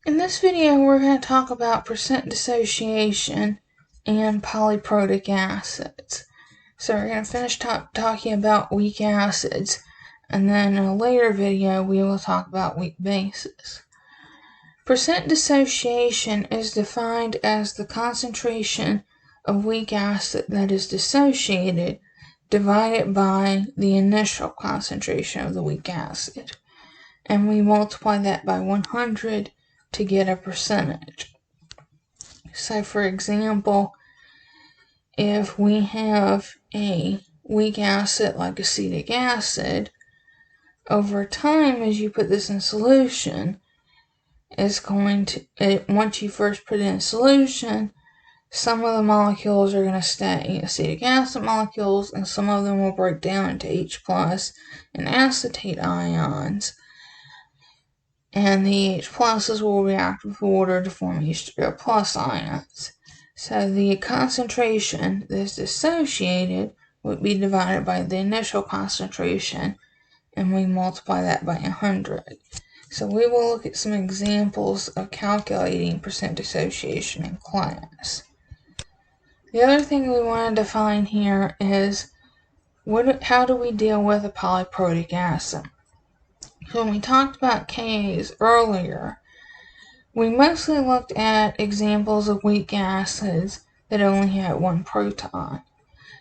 In this video, we're going to talk about percent dissociation and polyprotic acids. So we're going to finish talking about weak acids, and then in a later video, we will talk about weak bases. Percent dissociation is defined as the concentration of weak acid that is dissociated divided by the initial concentration of the weak acid. And we multiply that by 100 to get a percentage. So for example, if we have a weak acid like acetic acid, over time as you put this in solution, once you first put it in solution, some of the molecules are going to stay acetic acid molecules, and some of them will break down into H+ and acetate ions. And the H+ will react with water to form H3O+ ions. So the concentration that is dissociated would be divided by the initial concentration, and we multiply that by 100. So we will look at some examples of calculating percent dissociation in class. The other thing we want to define here is how do we deal with a polyprotic acid? So when we talked about Kas earlier, we mostly looked at examples of weak acids that only had one proton.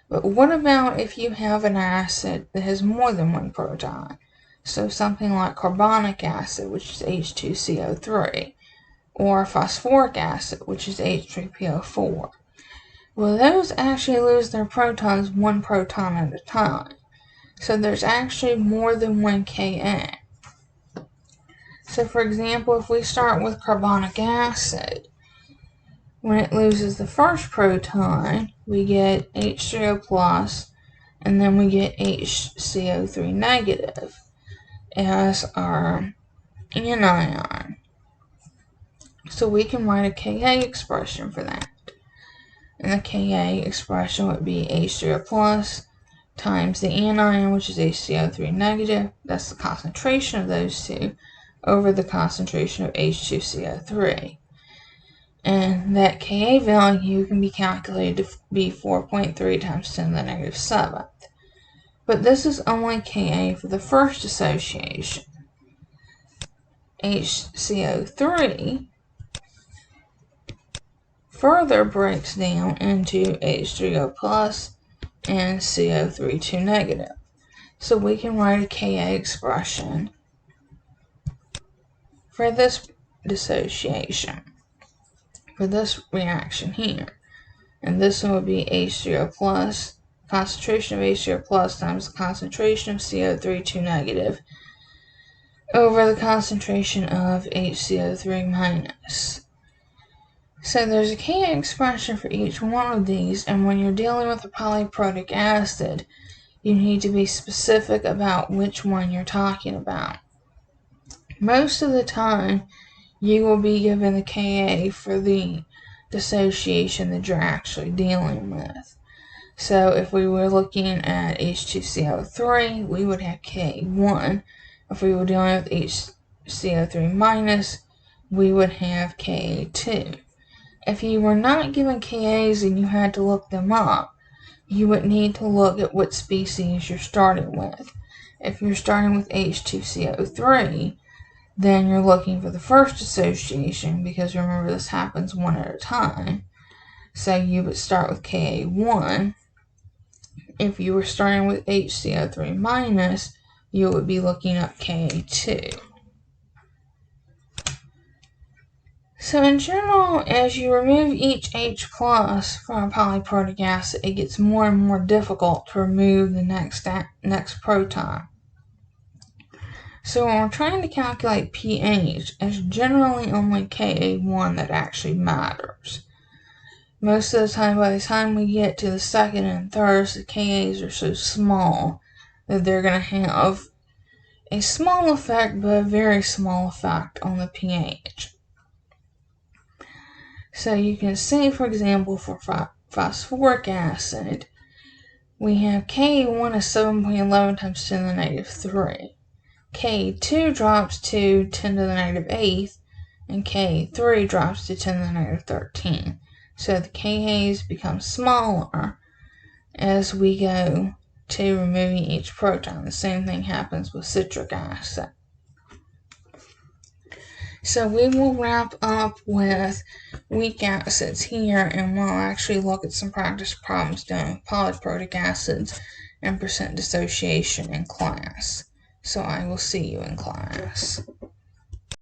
But what about if you have an acid that has more than one proton? So something like carbonic acid, which is H2CO3, or phosphoric acid, which is H3PO4. Well, those actually lose their protons one proton at a time. So there's actually more than one Ka. So for example, if we start with carbonic acid, when it loses the first proton, we get H3O+, and then we get HCO3 negative as our anion. So we can write a Ka expression for that. And the Ka expression would be H3O+ times the anion, which is HCO3 negative, that's the concentration of those two, over the concentration of H2CO3. And that Ka value can be calculated to be 4.3 times 10 to the negative 7th. But this is only Ka for the first dissociation. HCO3 further breaks down into H3O+ and CO3 negative. So we can write a Ka expression for this dissociation, for this reaction here. And this one would be H3O+, concentration of H3O+ times the concentration of CO3 negative over the concentration of HCO3-. So there's a Ka expression for each one of these, and when you're dealing with a polyprotic acid, you need to be specific about which one you're talking about. Most of the time, you will be given the Ka for the dissociation that you're actually dealing with. So if we were looking at H2CO3, we would have Ka1. If we were dealing with HCO3-, we would have Ka2. If you were not given Kas and you had to look them up, you would need to look at what species you're starting with. If you're starting with H2CO3, then you're looking for the first dissociation, because remember this happens one at a time. So you would start with Ka1. If you were starting with HCO3-, you would be looking up Ka2. So in general, as you remove each H+ from a polyprotic acid, it gets more and more difficult to remove the next proton. So when we're trying to calculate pH, it's generally only Ka1 that actually matters. Most of the time, by the time we get to the second and third, the Kas are so small that they're going to have a small effect, but a very small effect on the pH. So you can see, for example, for phosphoric acid, we have Ka1 is 7.11 times 10 to the negative 3. K2 drops to 10 to the negative 8th, and Ka3 drops to 10 to the negative 13. So the Ka's become smaller as we go to removing each proton. The same thing happens with citric acid. So we will wrap up with weak acids here, and we'll actually look at some practice problems done with polyprotic acids and percent dissociation in class. So I will see you in class.